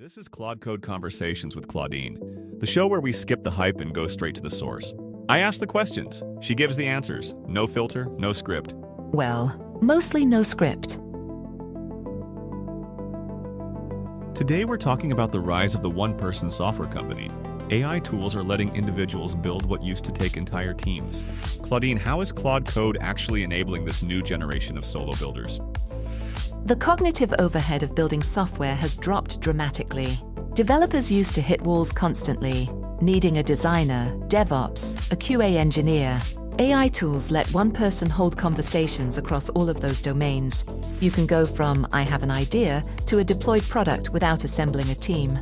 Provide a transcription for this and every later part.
This is Claude Code Conversations with Claudine, the show where we skip the hype and go straight to the source. I ask the questions, she gives the answers. No filter, no script. Well, mostly no script. Today we're talking about the rise of the one-person software company. AI tools are letting individuals build what used to take entire teams. Claudine, how is Claude Code actually enabling this new generation of solo builders? The cognitive overhead of building software has dropped dramatically. Developers used to hit walls constantly, needing a designer, DevOps, a QA engineer. AI tools let one person hold conversations across all of those domains. You can go from "I have an idea" to a deployed product without assembling a team.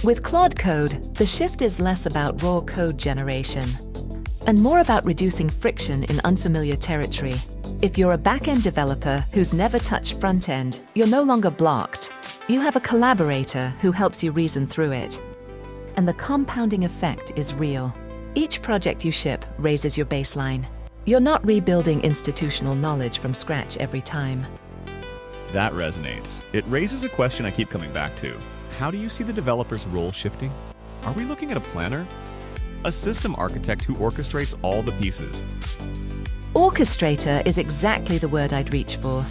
With Claude Code, the shift is less about raw code generation and more about reducing friction in unfamiliar territory. If you're a back-end developer who's never touched front-end, you're no longer blocked. You have a collaborator who helps you reason through it. And the compounding effect is real. Each project you ship raises your baseline. You're not rebuilding institutional knowledge from scratch every time. That resonates. It raises a question I keep coming back to. How do you see the developer's role shifting? Are we looking at a planner? A system architect who orchestrates all the pieces? Orchestrator is exactly the word I'd reach for.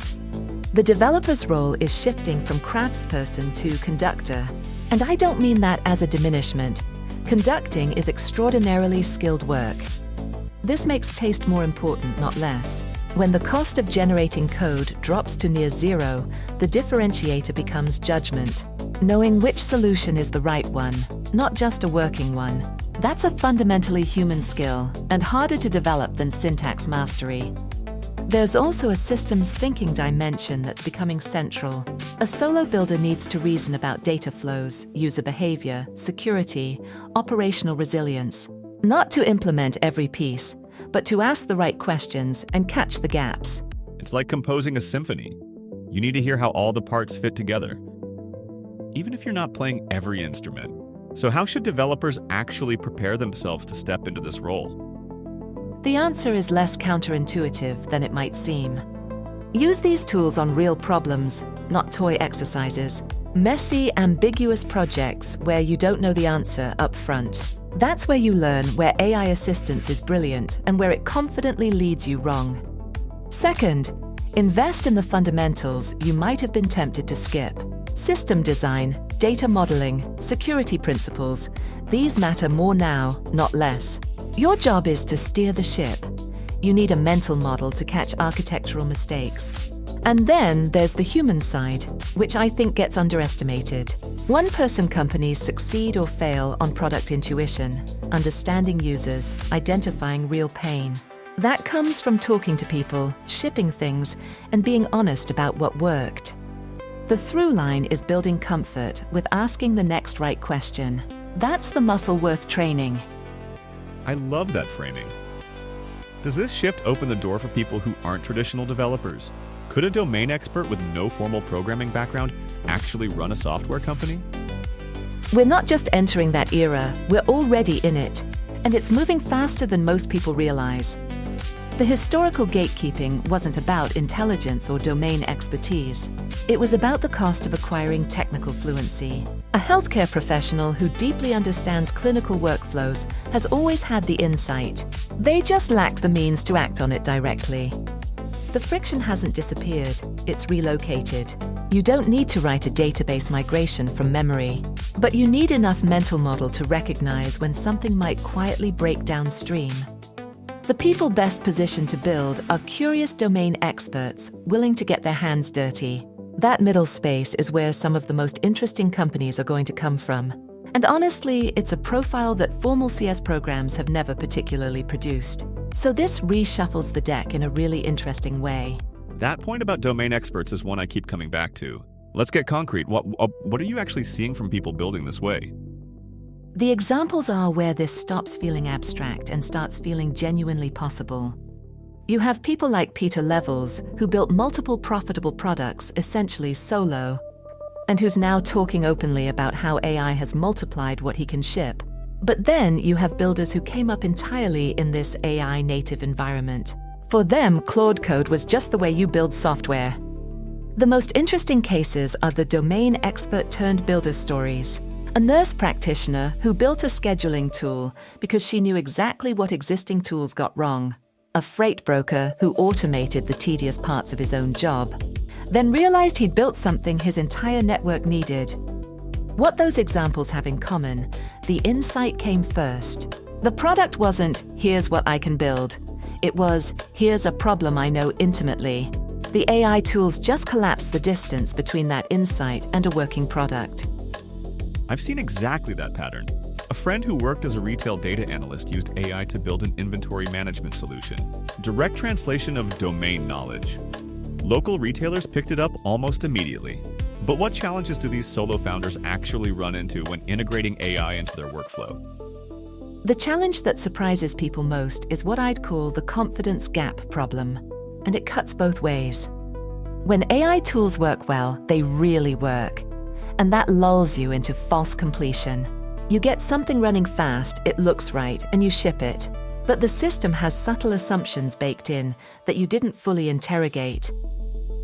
The developer's role is shifting from craftsperson to conductor. And I don't mean that as a diminishment. Conducting is extraordinarily skilled work. This makes taste more important, not less. When the cost of generating code drops to near zero, the differentiator becomes judgment, knowing which solution is the right one, not just a working one. That's a fundamentally human skill, and harder to develop than syntax mastery. There's also a systems thinking dimension that's becoming central. A solo builder needs to reason about data flows, user behavior, security, operational resilience. Not to implement every piece, but to ask the right questions and catch the gaps. It's like composing a symphony. You need to hear how all the parts fit together, even if you're not playing every instrument. So how should developers actually prepare themselves to step into this role? The answer is less counterintuitive than it might seem. Use these tools on real problems, not toy exercises. Messy, ambiguous projects where you don't know the answer up front. That's where you learn where AI assistance is brilliant and where it confidently leads you wrong. Second, invest in the fundamentals you might have been tempted to skip. System design, data modeling, security principles. These matter more now, not less. Your job is to steer the ship. You need a mental model to catch architectural mistakes. And then there's the human side, which I think gets underestimated. One-person companies succeed or fail on product intuition, understanding users, identifying real pain. That comes from talking to people, shipping things, and being honest about what worked. The through line is building comfort with asking the next right question. That's the muscle worth training. I love that framing. Does this shift open the door for people who aren't traditional developers? Could a domain expert with no formal programming background actually run a software company? We're not just entering that era, we're already in it. And it's moving faster than most people realize. The historical gatekeeping wasn't about intelligence or domain expertise. It was about the cost of acquiring technical fluency. A healthcare professional who deeply understands clinical workflows has always had the insight. They just lacked the means to act on it directly. The friction hasn't disappeared, it's relocated. You don't need to write a database migration from memory, but you need enough mental model to recognize when something might quietly break downstream. The people best positioned to build are curious domain experts willing to get their hands dirty. That middle space is where some of the most interesting companies are going to come from. And honestly, it's a profile that formal CS programs have never particularly produced. So this reshuffles the deck in a really interesting way. That point about domain experts is one I keep coming back to. Let's get concrete. What are you actually seeing from people building this way? The examples are where this stops feeling abstract and starts feeling genuinely possible. You have people like Peter Levels, who built multiple profitable products essentially solo, and who's now talking openly about how AI has multiplied what he can ship. But then you have builders who came up entirely in this AI native environment. For them, Claude Code was just the way you build software. The most interesting cases are the domain expert turned builder stories. A nurse practitioner who built a scheduling tool because she knew exactly what existing tools got wrong. A freight broker who automated the tedious parts of his own job, then realized he'd built something his entire network needed. What those examples have in common, the insight came first. The product wasn't, here's what I can build. It was, here's a problem I know intimately. The AI tools just collapsed the distance between that insight and a working product. I've seen exactly that pattern. A friend who worked as a retail data analyst used AI to build an inventory management solution. Direct translation of domain knowledge. Local retailers picked it up almost immediately. But what challenges do these solo founders actually run into when integrating AI into their workflow? The challenge that surprises people most is what I'd call the confidence gap problem, and it cuts both ways. When AI tools work well, they really work, and that lulls you into false completion. You get something running fast, it looks right, and you ship it. But the system has subtle assumptions baked in that you didn't fully interrogate.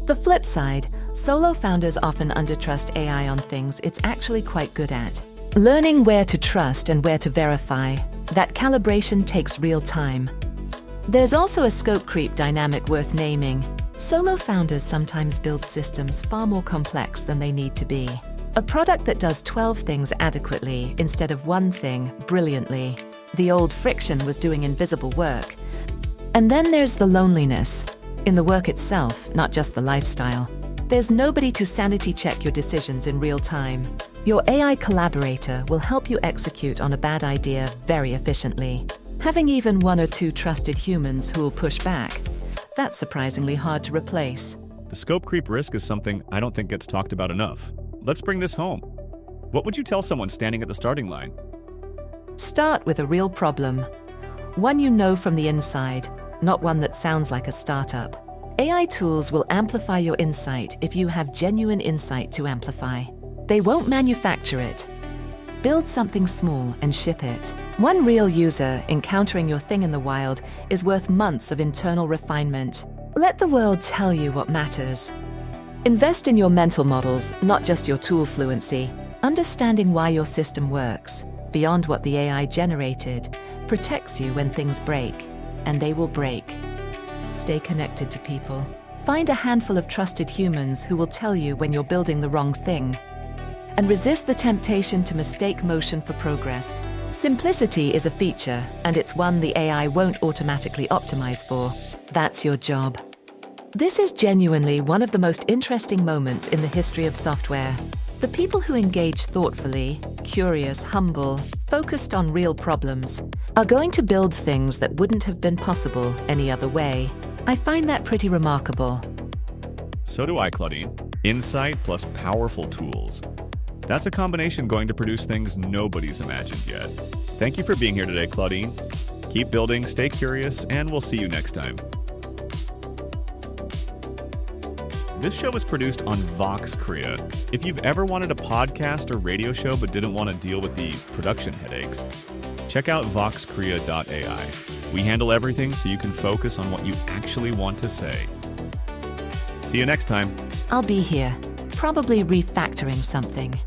The flip side, solo founders often undertrust AI on things it's actually quite good at. Learning where to trust and where to verify, that calibration takes real time. There's also a scope creep dynamic worth naming. Solo founders sometimes build systems far more complex than they need to be. A product that does 12 things adequately instead of one thing brilliantly. The old friction was doing invisible work. And then there's the loneliness. In the work itself, not just the lifestyle. There's nobody to sanity check your decisions in real time. Your AI collaborator will help you execute on a bad idea very efficiently. Having even one or two trusted humans who will push back, that's surprisingly hard to replace. The scope creep risk is something I don't think gets talked about enough. Let's bring this home. What would you tell someone standing at the starting line? Start with a real problem. One you know from the inside, not one that sounds like a startup. AI tools will amplify your insight if you have genuine insight to amplify. They won't manufacture it. Build something small and ship it. One real user encountering your thing in the wild is worth months of internal refinement. Let the world tell you what matters. Invest in your mental models, not just your tool fluency. Understanding why your system works, beyond what the AI generated, protects you when things break, and they will break. Stay connected to people. Find a handful of trusted humans who will tell you when you're building the wrong thing. And resist the temptation to mistake motion for progress. Simplicity is a feature, and it's one the AI won't automatically optimize for. That's your job. This is genuinely one of the most interesting moments in the history of software. The people who engage thoughtfully, curious, humble, focused on real problems, are going to build things that wouldn't have been possible any other way. I find that pretty remarkable. So do I, Claudine. Insight plus powerful tools. That's a combination going to produce things nobody's imagined yet. Thank you for being here today, Claudine. Keep building, stay curious, and we'll see you next time. This show is produced on 𝐆𝐥𝐝𝐞𝐬. If you've ever wanted a podcast or radio show but didn't want to deal with the production headaches, check out 𝐆𝐥𝐝𝐞𝐬.ai. We handle everything so you can focus on what you actually want to say. See you next time. I'll be here, probably refactoring something.